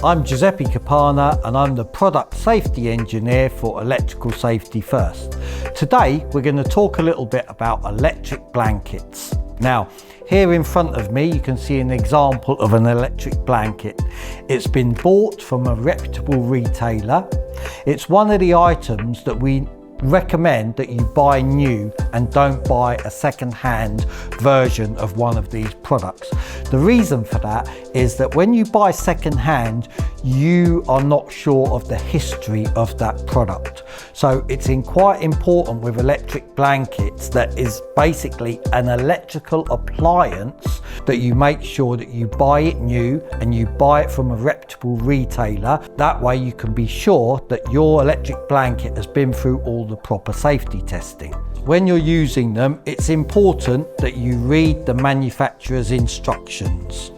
I'm Giuseppe Capana and I'm the Product Safety Engineer for Electrical Safety First. Today we're going to talk a little bit about electric blankets. Now, here in front of me you can see an example of an electric blanket. It's been bought from a reputable retailer. It's one of the items that we recommend that you buy new and don't buy a second-hand version of one of these products. The reason for that is that when you buy second-hand, you are not sure of the history of that product. So it's quite important with electric blankets that is basically an electrical appliance that you make sure that you buy it new and you buy it from a reputable retailer. That way you can be sure that your electric blanket has been through all the proper safety testing. When you're using them, it's important that you read the manufacturer's instructions.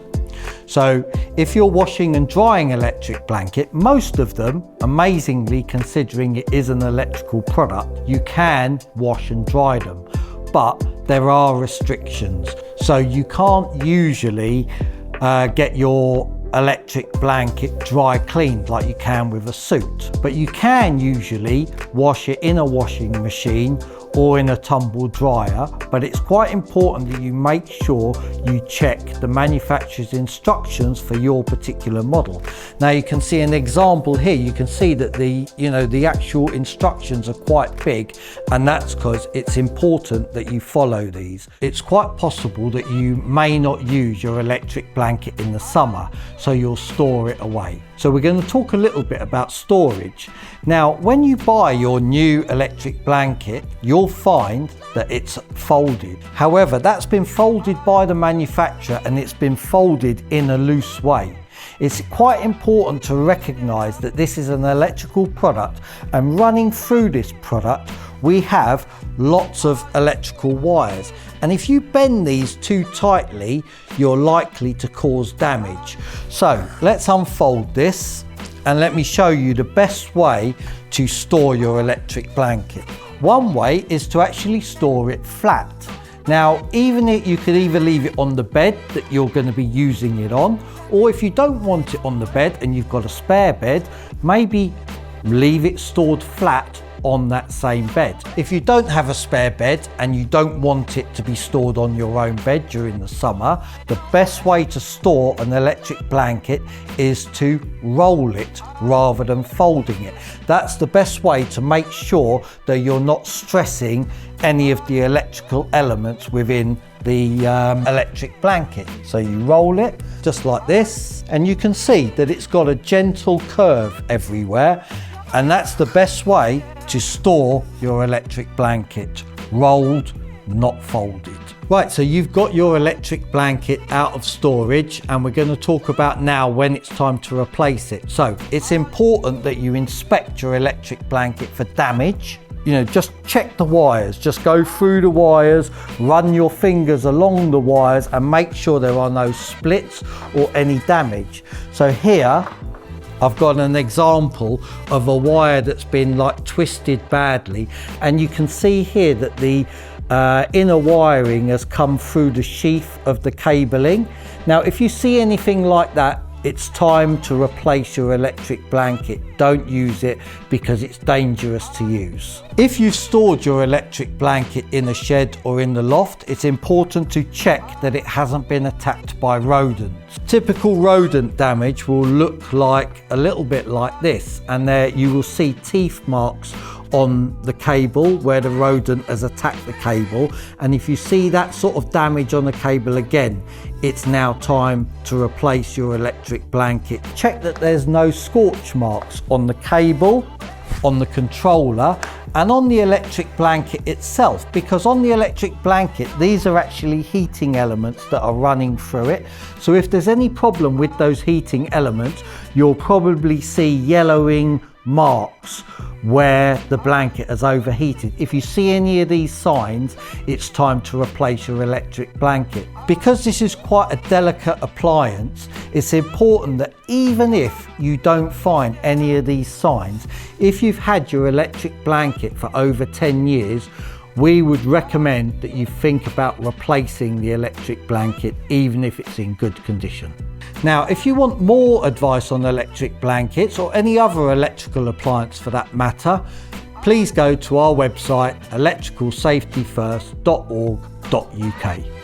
So if you're washing and drying electric blanket, most of them, amazingly considering it is an electrical product, you can wash and dry them, but there are restrictions. So you can't usually get your electric blanket dry cleaned like you can with a suit, but you can usually wash it in a washing machine or in a tumble dryer. But it's quite important that you make sure you check the manufacturer's instructions for your particular model. Now you can see an example here. You can see that the actual instructions are quite big, and that's because it's important that you follow these. It's quite possible that you may not use your electric blanket in the summer, so you'll store it away. So we're going to talk a little bit about storage. Now, when you buy your new electric blanket, you'll find that it's folded. However, that's been folded by the manufacturer and it's been folded in a loose way. It's quite important to recognize that this is an electrical product, and running through this product, we have lots of electrical wires. And if you bend these too tightly, you're likely to cause damage. So let's unfold this and let me show you the best way to store your electric blanket. One way is to actually store it flat. Now, you could either leave it on the bed that you're going to be using it on, or if you don't want it on the bed and you've got a spare bed, maybe leave it stored flat on that same bed. If you don't have a spare bed and you don't want it to be stored on your own bed during the summer, the best way to store an electric blanket is to roll it rather than folding it. That's the best way to make sure that you're not stressing any of the electrical elements within the electric blanket. So you roll it just like this, and you can see that it's got a gentle curve everywhere, and that's the best way to store your electric blanket, rolled, not folded. Right, so you've got your electric blanket out of storage, and we're going to talk about now when it's time to replace it. So it's important that you inspect your electric blanket for damage. Just check the wires, just go through the wires, run your fingers along the wires and make sure there are no splits or any damage. So here I've got an example of a wire that's been twisted badly, and you can see here that the inner wiring has come through the sheath of the cabling. Now, if you see anything like that, it's time to replace your electric blanket. Don't use it because it's dangerous to use. If you've stored your electric blanket in a shed or in the loft, it's important to check that it hasn't been attacked by rodents. Typical rodent damage will look like a little bit like this, and there you will see teeth marks on the cable where the rodent has attacked the cable. And if you see that sort of damage on the cable again, it's now time to replace your electric blanket. Check that there's no scorch marks on the cable, on the controller, and on the electric blanket itself, because on the electric blanket these are actually heating elements that are running through it. So if there's any problem with those heating elements, you'll probably see yellowing marks where the blanket has overheated. If you see any of these signs, it's time to replace your electric blanket. Because this is quite a delicate appliance, it's important that even if you don't find any of these signs, if you've had your electric blanket for over 10 years, we would recommend that you think about replacing the electric blanket even if it's in good condition. Now, if you want more advice on electric blankets or any other electrical appliance for that matter, please go to our website electricalsafetyfirst.org.uk.